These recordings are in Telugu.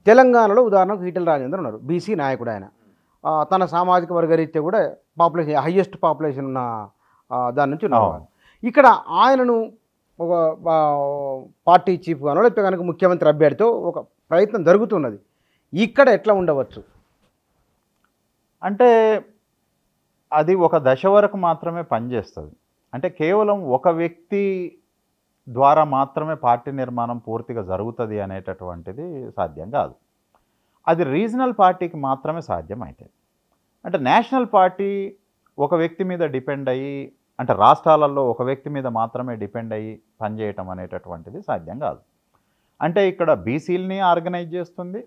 తెలంగాణలో ఉదాహరణకు ఈటెల రాజేందర్ ఉన్నారు, బీసీ నాయకుడు ఆయన. తన సామాజిక వర్గరీత్యా కూడా పాపులేషన్ హయ్యెస్ట్ పాపులేషన్ ఉన్న దాని నుంచి ఉన్నారు. ఇక్కడ ఆయనను ఒక పార్టీ చీఫ్గానో లేకపోతే కనుక ముఖ్యమంత్రి అభ్యర్థితో ఒక ప్రయత్నం జరుగుతున్నది. ఇక్కడ ఎట్లా ఉండవచ్చు అంటే అది ఒక దశ వరకు మాత్రమే పనిచేస్తుంది. అంటే కేవలం ఒక వ్యక్తి ద్వారా మాత్రమే పార్టీ నిర్మాణం పూర్తిగా జరుగుతుంది అనేటటువంటిది సాధ్యం కాదు. అది రీజనల్ పార్టీకి మాత్రమే సాధ్యం అవుతుంది. అంటే నేషనల్ పార్టీ ఒక వ్యక్తి మీద డిపెండ్ అయ్యి, అంటే రాష్ట్రాలలో ఒక వ్యక్తి మీద మాత్రమే డిపెండ్ అయ్యి పనిచేయటం అనేటటువంటిది సాధ్యం కాదు. అంటే ఇక్కడ బీసీలని ఆర్గనైజ్ చేస్తుంది,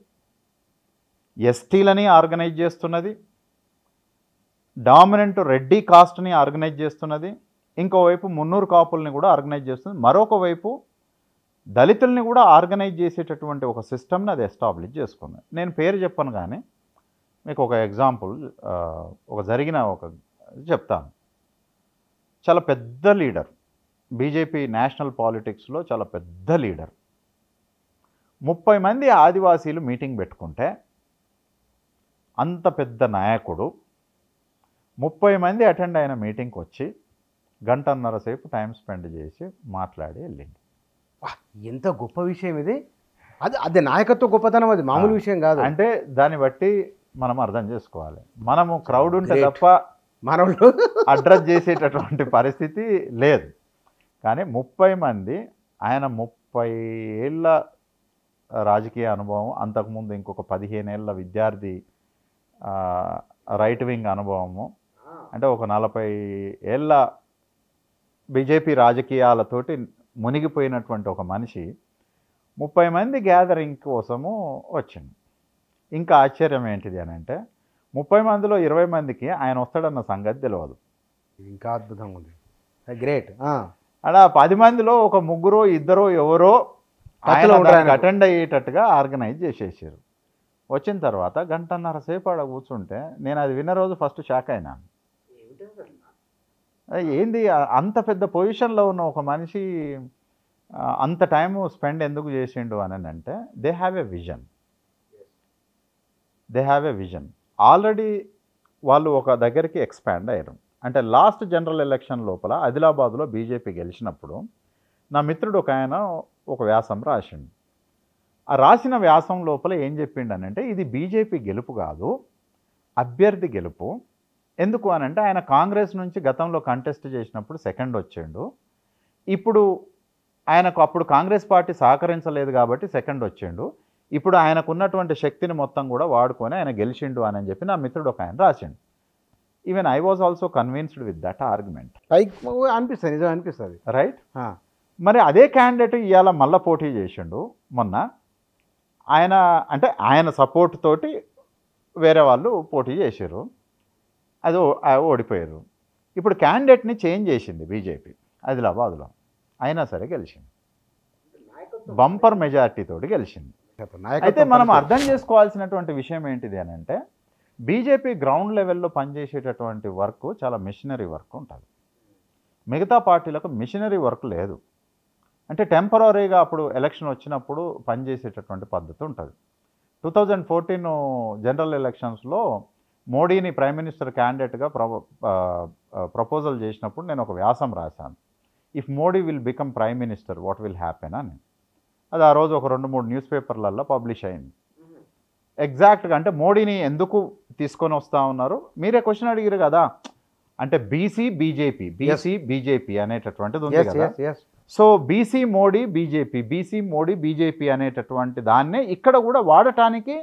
ఎస్టీలని ఆర్గనైజ్ చేస్తున్నది, డామినెంట్ రెడ్డి కాస్ట్ని ఆర్గనైజ్ చేస్తున్నది, ఇంకోవైపు మున్నూరు కాపుల్ని కూడా ఆర్గనైజ్ చేస్తుంది, మరొక వైపు దళితుల్ని కూడా ఆర్గనైజ్ చేసేటటువంటి ఒక సిస్టమ్ని అది ఎస్టాబ్లిష్ చేసుకుంది. నేను పేరు చెప్పను కానీ మీకు ఒక ఎగ్జాంపుల్ జరిగిన చెప్తాను. చాలా పెద్ద లీడర్, బీజేపీ నేషనల్ పాలిటిక్స్లో చాలా పెద్ద లీడర్, 30 మంది ఆదివాసీలు మీటింగ్ పెట్టుకుంటే అంత పెద్ద నాయకుడు 30 మంది అటెండ్ అయిన మీటింగ్కి వచ్చి 1.5 గంటల సేపు టైం స్పెండ్ చేసి మాట్లాడి వెళ్ళింది. ఎంత గొప్ప విషయం ఇది! అది నాయకత్వ గొప్పతనం, అది మామూలు విషయం కాదు. అంటే దాన్ని బట్టి మనం అర్థం చేసుకోవాలి. మనము క్రౌడ్ ఉంటే తప్ప మనం అడ్రస్ చేసేటటువంటి పరిస్థితి లేదు. కానీ 30 మంది, ఆయన 30 ఏళ్ళ రాజకీయ అనుభవం, అంతకుముందు ఇంకొక 15 ఏళ్ళ విద్యార్థి రైట్ వింగ్ అనుభవము, అంటే ఒక 40 ఏళ్ళ బీజేపీ రాజకీయాలతోటి మునిగిపోయినటువంటి ఒక మనిషి 30 మంది గ్యాదరింగ్ కోసము వచ్చింది. ఇంకా ఆశ్చర్యం ఏంటిది అని అంటే 30 మందిలో 20 మందికి ఆయన వస్తాడన్న సంగతి తెలియదు. ఇంకా అద్భుతంగా ఉంది, గ్రేట్. అలా 10 మందిలో ఒక 3 2 ఎవరో అటెండ్ అయ్యేటట్టుగా ఆర్గనైజ్ చేసేసారు. వచ్చిన తర్వాత 1.5 గంటల సేపు ఆడ కూర్చుంటే నేను అది విన్న రోజు ఫస్ట్ షాక్ అయినాను. ఏంది అంత పెద్ద పొజిషన్లో ఉన్న ఒక మనిషి అంత టైము స్పెండ్ ఎందుకు చేసిండు అని అంటే they have a vision. Already వాళ్ళు ఒక దగ్గరికి ఎక్స్పాండ్ అయ్యారు. అంటే లాస్ట్ జనరల్ ఎలక్షన్ లోపల ఆదిలాబాద్లో బీజేపీ గెలిచినప్పుడు నా మిత్రుడు ఒక ఆయన ఒక వ్యాసం రాసిండు. ఆ రాసిన వ్యాసం లోపల ఏం చెప్పిండనంటే ఇది బీజేపీ గెలుపు కాదు, అభ్యర్థి గెలుపు. ఎందుకు అనంటే ఆయన కాంగ్రెస్ నుంచి గతంలో కంటెస్ట్ చేసినప్పుడు సెకండ్ వచ్చిండు. ఇప్పుడు ఆయనకు అప్పుడు కాంగ్రెస్ పార్టీ సహకరించలేదు కాబట్టి సెకండ్ వచ్చిండు. ఇప్పుడు ఆయనకు ఉన్నటువంటి శక్తిని మొత్తం కూడా వాడుకొని ఆయన గెలిచిండు అని చెప్పి నా మిత్రుడు ఒక ఆయన రాసిండు. Even I was also convinced with that argument. అనిపిస్తుంది, నిజం అనిపిస్తుంది, రైట్. మరి అదే క్యాండిడేట్ ఇవాళ మళ్ళీ పోటీ చేసిండు మొన్న. ఆయన అంటే ఆయన సపోర్ట్ తోటి వేరే వాళ్ళు పోటీ చేశారు, అది ఓడిపోయారు. ఇప్పుడు క్యాండిడేట్ని చేంజ్ చేసింది బీజేపీ ఆదిలాబాద్లో, అయినా సరే గెలిచింది, బంపర్ మెజారిటీతోటి గెలిచింది. అయితే మనం అర్థం చేసుకోవాల్సినటువంటి విషయం ఏంటిది అని అంటే బీజేపీ గ్రౌండ్ లెవెల్లో పనిచేసేటటువంటి వర్క్ చాలా మిషనరీ వర్క్ ఉంటుంది. మిగతా పార్టీలకు మిషనరీ వర్క్ లేదు. అంటే టెంపరీగా అప్పుడు ఎలక్షన్ వచ్చినప్పుడు పనిచేసేటటువంటి పద్ధతి ఉంటుంది. 2014 జనరల్ ఎలక్షన్స్లో మోడీని ప్రైమ్ మినిస్టర్ క్యాండిడేట్గా ప్రపోజల్ చేసినప్పుడు నేను ఒక వ్యాసం రాశాను, if Modi will become prime minister what will happen అని. అది ఆ రోజు ఒక 2-3 న్యూస్ పేపర్లలో పబ్లిష్ అయింది. ఎగ్జాక్ట్గా అంటే మోడీని ఎందుకు తీసుకొని వస్తూ ఉన్నారు, మీరే క్వశ్చన్ అడిగారు కదా, అంటే బీసీ బీజేపీ అనేటటువంటిది ఉంది కదా. సో బీసీ మోడీ బీజేపీ అనేటటువంటి దాన్నే ఇక్కడ కూడా వాడటానికి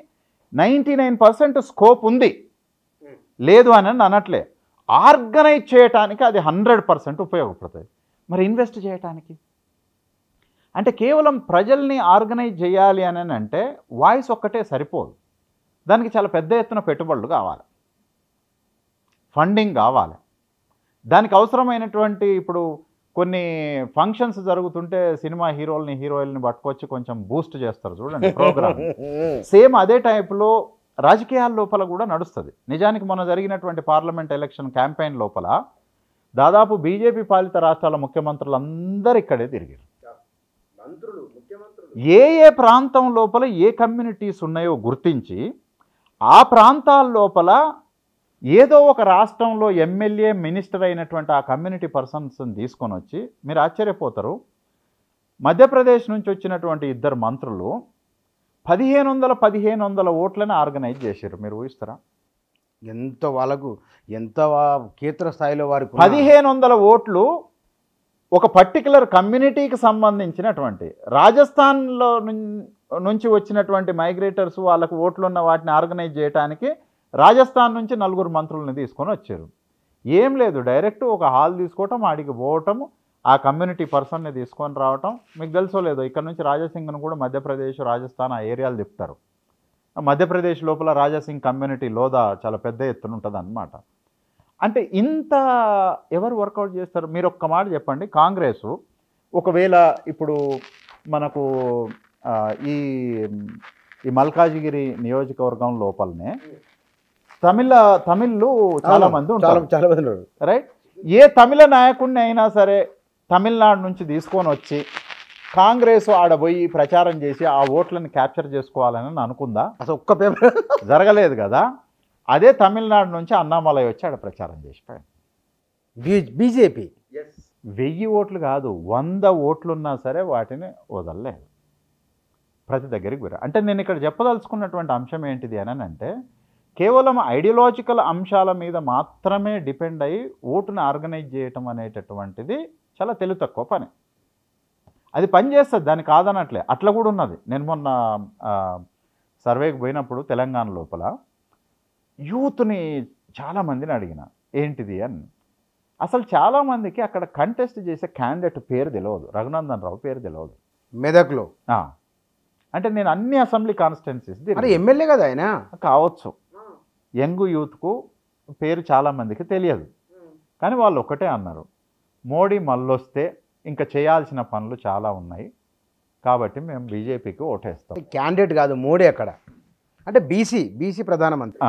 99% స్కోప్ ఉంది, లేదు అని అనట్లే. ఆర్గనైజ్ చేయటానికి అది 100% ఉపయోగపడుతుంది. మరి ఇన్వెస్ట్ చేయటానికి అంటే కేవలం ప్రజల్ని ఆర్గనైజ్ చేయాలి అని అంటే వాయిస్ ఒక్కటే సరిపోదు, దానికి చాలా పెద్ద ఎత్తున పెట్టుబడులు కావాలి, ఫండింగ్ కావాలి. దానికి అవసరమైనటువంటి ఇప్పుడు కొన్ని ఫంక్షన్స్ జరుగుతుంటే సినిమా హీరోయిల్ని పట్టుకొచ్చి కొంచెం బూస్ట్ చేస్తారు చూడండి ప్రోగ్రామ్. సేమ్ అదే టైప్లో రాజకీయాల లోపల కూడా నడుస్తుంది. నిజానికి మొన్న జరిగినటువంటి పార్లమెంట్ ఎలక్షన్ క్యాంపెయిన్ లోపల దాదాపు బీజేపీ పాలిత రాష్ట్రాల ముఖ్యమంత్రులు అందరూ ఇక్కడే తిరిగారు. ఏ ప్రాంతం లోపల ఏ కమ్యూనిటీస్ ఉన్నాయో గుర్తించి ఆ ప్రాంతాల లోపల ఏదో ఒక రాష్ట్రంలో ఎమ్మెల్యే మినిస్టర్ అయినటువంటి ఆ కమ్యూనిటీ పర్సన్స్ని తీసుకొని వచ్చి మీరు ఆశ్చర్యపోతారు. మధ్యప్రదేశ్ నుంచి వచ్చినటువంటి 2 మంత్రులు 1500 ఓట్లను ఆర్గనైజ్ చేశారు. మీరు ఊహిస్తారా? ఎంత వాళ్ళకు ఎంత కేంద్ర స్థాయిలో వారికి 1500 ఓట్లు ఒక పర్టికులర్ కమ్యూనిటీకి సంబంధించినటువంటి రాజస్థాన్లో నుంచి వచ్చినటువంటి మైగ్రేటర్స్ వాళ్ళకు ఓట్లు ఉన్న వాటిని ఆర్గనైజ్ చేయడానికి రాజస్థాన్ నుంచి 4 మంత్రులని తీసుకొని వచ్చారు. ఏం లేదు, డైరెక్ట్ ఒక హాల్ తీసుకోవటం, ఆడికి పోవటం, ఆ కమ్యూనిటీ పర్సన్ని తీసుకొని రావటం. మీకు తెలుసో లేదో, ఇక్కడ నుంచి రాజాసింగ్ను కూడా మధ్యప్రదేశ్, రాజస్థాన్ ఆ ఏరియాలు తిప్పుతారు. మధ్యప్రదేశ్ లోపల రాజాసింగ్ కమ్యూనిటీ లోదా చాలా పెద్ద ఎత్తున ఉంటుంది అన్నమాట. అంటే ఇంత ఎవరు వర్కౌట్ చేస్తారు? మీరు ఒక్క మాట చెప్పండి. కాంగ్రెస్ ఒకవేళ ఇప్పుడు మనకు ఈ మల్కాజిగిరి నియోజకవర్గం లోపలనే తమిళ్లు చాలా మంది ఉంటారు, రైట్? ఏ తమిళ నాయకుడిని అయినా సరే తమిళనాడు నుంచి తీసుకొని వచ్చి కాంగ్రెస్ ఆడబోయి ప్రచారం చేసి ఆ ఓట్లను క్యాప్చర్ చేసుకోవాలని అనుకుందా? అసలు ఒక్క పేపర్ జరగలేదు కదా. అదే తమిళనాడు నుంచి అన్నామలై వచ్చి ఆడ ప్రచారం చేసిపోయాడు. బీజేపీ 1000 ఓట్లు కాదు, 100 ఓట్లున్నా సరే వాటిని వదలలేదు. ప్రతి దగ్గరికి పోయారు. అంటే నేను ఇక్కడ చెప్పదలుచుకున్నటువంటి అంశం ఏంటిది అని అంటే, కేవలం ఐడియాలజికల్ అంశాల మీద మాత్రమే డిపెండ్ అయ్యి ఓటును ఆర్గనైజ్ చేయటం అనేటటువంటిది చాలా తెలివి తక్కువ పని. అది పనిచేస్తుంది, దాన్ని కాదనట్లే, అట్లా కూడా ఉన్నది. నేను మొన్న సర్వేకి పోయినప్పుడు తెలంగాణ లోపల యూత్ని చాలామందిని అడిగిన ఏంటిది అని. అసలు చాలామందికి అక్కడ కంటెస్ట్ చేసే క్యాండిడేట్ పేరు తెలియదు, రఘునందన్ రావు పేరు తెలియదు. మెదక్లో అంటే నేను అన్ని అసెంబ్లీ కాన్స్టిట్యున్సీస్ ఎమ్మెల్యే కదా ఆయన కావచ్చు, యంగ్ యూత్కు పేరు చాలామందికి తెలియదు. కానీ వాళ్ళు ఒకటే అన్నారు, మోడీ మళ్ళొస్తే ఇంకా చేయాల్సిన పనులు చాలా ఉన్నాయి కాబట్టి మేము బీజేపీకి ఓటేస్తాం. క్యాండిడేట్ కాదు మోడీ అక్కడ, అంటే బీసీ ప్రధానమంత్రి.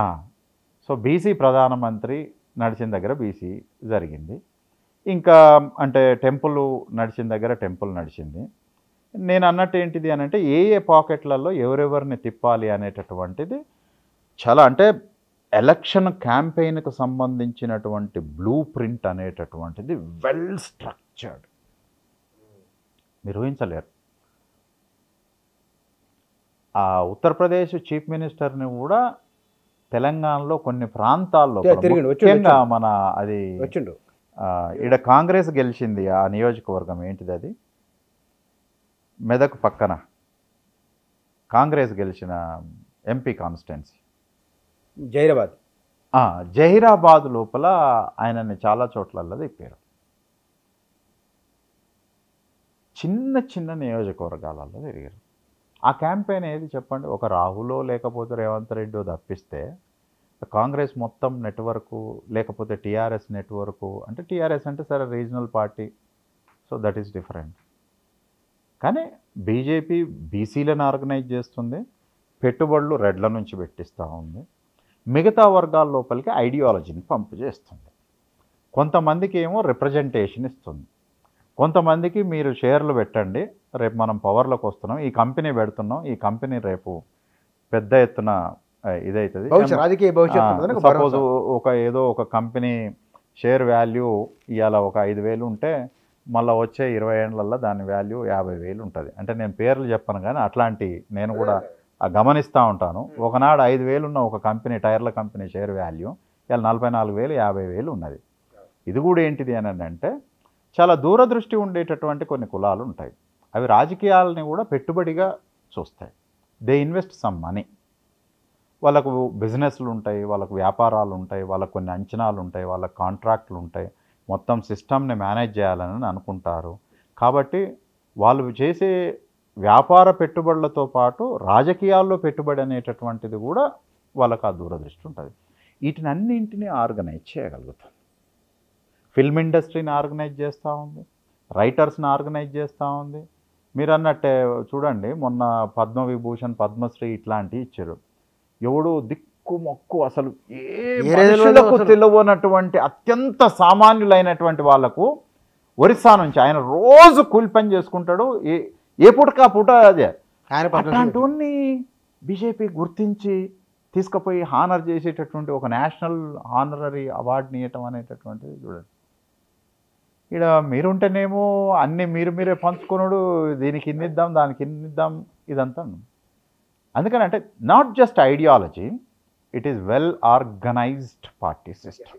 సో బీసీ ప్రధానమంత్రి నడిచిన దగ్గర బీసీ జరిగింది. ఇంకా అంటే టెంపుల్ నడిచిన దగ్గర టెంపుల్ నడిచింది. నేను అన్నట్టు ఏంటిది అని అంటే, ఏ పాకెట్లలో ఎవరెవరిని తిప్పాలి అనేటటువంటిది చాలా, అంటే ఎలక్షన్ క్యాంపెయిన్కు సంబంధించినటువంటి బ్లూ ప్రింట్ అనేటటువంటిది వెల్ స్ట్రక్చర్డ్. మీరు ఊహించలేరు. ఆ ఉత్తరప్రదేశ్ చీఫ్ మినిస్టర్ని కూడా తెలంగాణలో కొన్ని ప్రాంతాల్లో ముఖ్యంగా మన అది ఈడ కాంగ్రెస్ గెలిచింది ఆ నియోజకవర్గం ఏంటిది, అది మెదక్ పక్కన కాంగ్రెస్ గెలిచిన ఎంపీ కాన్స్టిట్యున్సీ జహీరాబాద్ లోపల ఆయనని చాలా చోట్లలో తిప్పారు. చిన్న చిన్న నియోజకవర్గాలలో తిరిగారు. ఆ క్యాంపెయిన్ ఏది చెప్పండి? ఒక రాహులో లేకపోతే రేవంత్ రెడ్డి తప్పిస్తే కాంగ్రెస్ మొత్తం నెట్వర్కు, లేకపోతే టీఆర్ఎస్ నెట్వర్కు, అంటే టీఆర్ఎస్ అంటే సరే regional party, so that is different. కానీ బీజేపీ బీసీలను ఆర్గనైజ్ చేస్తుంది, పెట్టుబడులు రెడ్ల నుంచి పెట్టిస్తూ ఉంది, మిగతా వర్గాల లోపలికి ఐడియాలజీని పంపు చేస్తుంది. కొంతమందికి ఏమో రిప్రజెంటేషన్ ఇస్తుంది, కొంతమందికి మీరు షేర్లు పెట్టండి, రేపు మనం పవర్లోకి వస్తున్నాం, ఈ కంపెనీ పెడుతున్నాం, ఈ కంపెనీ రేపు పెద్ద ఎత్తున ఇదవుతుంది. సపోజ్ ఏదో ఒక కంపెనీ షేర్ వాల్యూ ఇవాళ ఒక 5,000 ఉంటే మళ్ళీ వచ్చే 20 ఏళ్ళల్లో దాని వాల్యూ 50,000 ఉంటుంది. అంటే నేను పేర్లు చెప్పను కానీ అట్లాంటి నేను కూడా గమనిస్తూ ఉంటాను. ఒకనాడు 5,000 ఉన్న ఒక కంపెనీ, టైర్ల కంపెనీ షేర్ వాల్యూ ఇవాళ 44,000 50,000 ఉన్నది. ఇది కూడా ఏంటిది అని అంటే, చాలా దూరదృష్టి ఉండేటటువంటి కొన్ని కులాలు ఉంటాయి. అవి రాజకీయాలని కూడా పెట్టుబడిగా చూస్తాయి. They invest some money. వాళ్ళకు బిజినెస్లు ఉంటాయి, వాళ్ళకు వ్యాపారాలు ఉంటాయి, వాళ్ళకు కొన్ని అంచనాలు ఉంటాయి, వాళ్ళకు కాంట్రాక్ట్లు ఉంటాయి, మొత్తం సిస్టమ్ని మేనేజ్ చేయాలని అనుకుంటారు. కాబట్టి వాళ్ళు చేసే వ్యాపార పెట్టుబడులతో పాటు రాజకీయాల్లో పెట్టుబడి అనేటటువంటిది కూడా వాళ్ళకు ఆ దూరదృష్టి ఉంటుంది. వీటిని అన్నింటినీ ఆర్గనైజ్ చేయగలుగుతాం. ఫిల్మ్ ఇండస్ట్రీని ఆర్గనైజ్ చేస్తూ ఉంది, రైటర్స్ని ఆర్గనైజ్ చేస్తూ ఉంది. మీరు అన్నట్టే చూడండి, మొన్న పద్మవిభూషణ్, పద్మశ్రీ ఇట్లాంటివి ఇచ్చారు. ఎవడు దిక్కు మొక్కు అసలు మనుషులకు తెలియనటువంటి అత్యంత సామాన్యులైనటువంటి వాళ్లకు ఒరిస్సా నుంచి ఆయన రోజు కూలి పని చేసుకుంటాడు, ఏ పూటకా పూట అదే ఆయన అట్లాంటి బీజేపీ గుర్తించి తీసుకుపోయి హానర్ చేసేటటువంటి ఒక నేషనల్ హానరరీ అవార్డుని ఇవ్వటం అనేటటువంటిది చూడండి. ఇక్కడ మీరుంటేనేమో అన్నీ మీరే పంచుకున్నాడు, దీనికి ఇన్నిద్దాం దానికి ఇన్నిద్దాం ఇదంతా. అందుకని అంటే not just ideology, it is well organised party system.